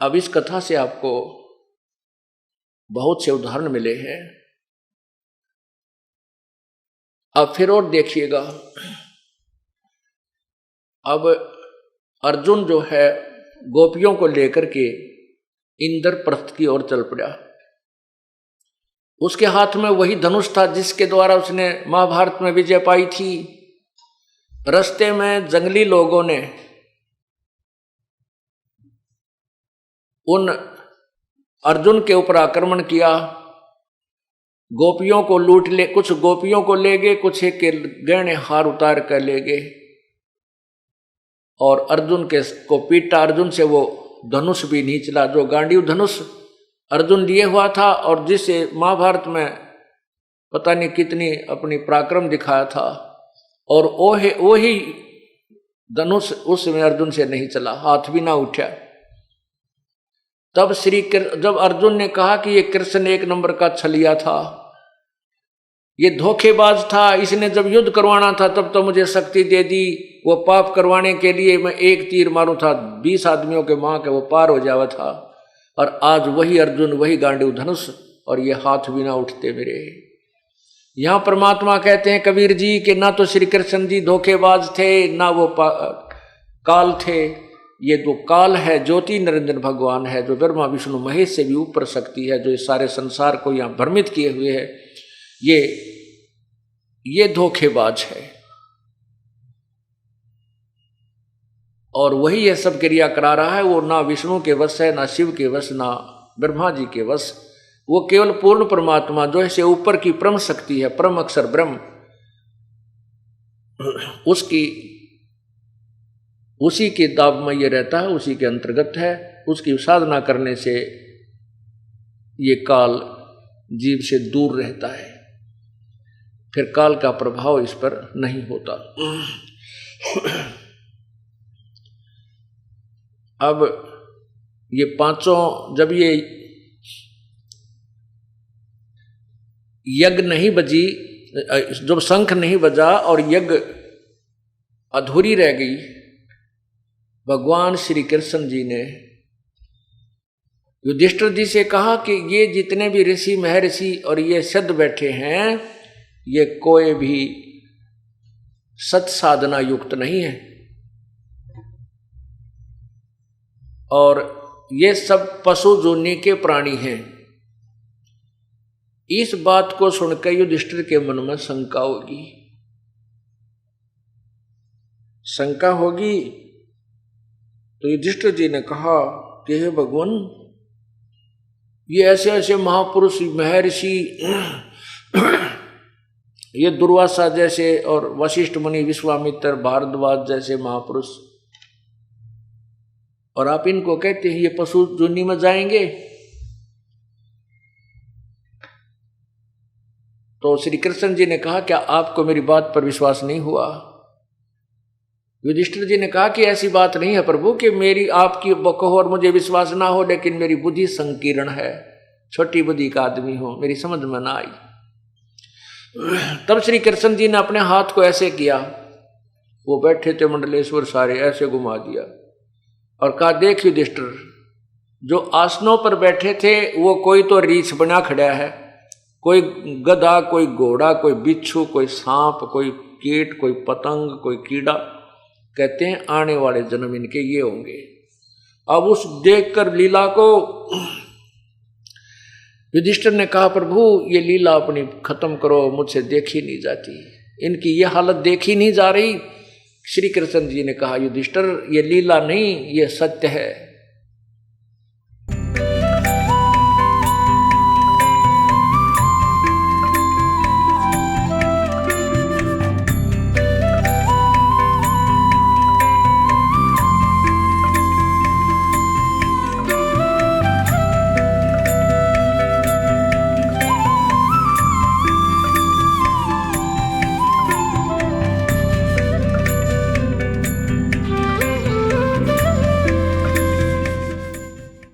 अब इस कथा से आपको बहुत से उदाहरण मिले हैं। अब फिर और देखिएगा, अब अर्जुन जो है गोपियों को लेकर के इंद्रप्रस्थ की ओर चल पड़ा। उसके हाथ में वही धनुष था जिसके द्वारा उसने महाभारत में विजय पाई थी। रास्ते में जंगली लोगों ने उन अर्जुन के ऊपर आक्रमण किया, गोपियों को लूट ले, कुछ गोपियों को ले गए, कुछ एक के गहने हार उतार कर ले गए और अर्जुन के को पीटा। अर्जुन से वो धनुष भी नहीं चला, जो गांडीव धनुष अर्जुन लिए हुआ था और जिसे महाभारत में पता नहीं कितनी अपनी पराक्रम दिखाया था, और वो ही धनुष उसमें अर्जुन से नहीं चला, हाथ भी ना उठा। तब जब अर्जुन ने कहा कि ये कृष्ण एक नंबर का छलिया था, ये धोखेबाज था, इसने जब युद्ध करवाना था तब तो मुझे शक्ति दे दी, वो पाप करवाने के लिए मैं एक तीर मारूं था 20 आदमियों के मां के वो पार हो जावा था, और आज वही अर्जुन वही गांडीव धनुष और ये हाथ भी ना उठते मेरे। यहां परमात्मा कहते हैं कबीर जी कि ना तो श्री कृष्ण जी धोखेबाज थे, ना वो काल थे। ये जो काल है ज्योति निरंजन भगवान है, जो ब्रह्मा विष्णु महेश से भी ऊपर शक्ति है, जो इस सारे संसार को यहाँ भ्रमित किए हुए है, ये धोखेबाज है। और वही यह सब क्रिया करा रहा है। वो ना विष्णु के वश है, ना शिव के वश, ना ब्रह्मा जी के वश। वो केवल पूर्ण परमात्मा जो है से ऊपर की परम शक्ति है, परम अक्षर ब्रह्म, उसी के दाब में ये रहता है, उसी के अंतर्गत है। उसकी साधना करने से ये काल जीव से दूर रहता है, फिर काल का प्रभाव इस पर नहीं होता। अब ये पांचों, जब ये यज्ञ नहीं बजी, जब शंख नहीं बजा और यज्ञ अधूरी रह गई, भगवान श्री कृष्ण जी ने युधिष्ठिर जी से कहा कि ये जितने भी ऋषि महर्षि और ये सिद्ध बैठे हैं, ये कोई भी सत साधना युक्त नहीं है, और ये सब पशु जोनि के प्राणी हैं। इस बात को सुनकर युधिष्ठिर के मन में शंका होगी। तो युधिष्ठिर जी ने कहा कि हे भगवान, ये ऐसे ऐसे महापुरुष महर्षि, ये दुर्वासा जैसे और वशिष्ठ मुनि, विश्वामित्र, भारद्वाज जैसे महापुरुष, और आप इनको कहते हैं ये पशु जोनि में जाएंगे। तो श्री कृष्ण जी ने कहा क्या आपको मेरी बात पर विश्वास नहीं हुआ? युधिष्ठिर जी ने कहा कि ऐसी बात नहीं है प्रभु कि मेरी आपकी कहो और मुझे विश्वास ना हो, लेकिन मेरी बुद्धि संकीर्ण है, छोटी बुद्धि का आदमी हो, मेरी समझ में ना आई। तब श्री कृष्ण जी ने अपने हाथ को ऐसे किया, वो बैठे थे मंडलेश्वर सारे, ऐसे घुमा दिया और कहा देख युधिष्ठिर, जो आसनों पर बैठे थे वो कोई तो रीछ बना खड़ा है, कोई गधा, कोई घोड़ा, कोई बिच्छू, कोई सांप, कोई कीट, कोई पतंग, कोई कीड़ा। कहते हैं आने वाले जन्म इनके ये होंगे। अब उस देखकर लीला को युधिष्ठिर ने कहा प्रभु ये लीला अपनी खत्म करो, मुझसे देखी नहीं जाती, इनकी ये हालत देखी नहीं जा रही। श्री कृष्ण जी ने कहा युधिष्ठिर ये लीला नहीं, ये सत्य है।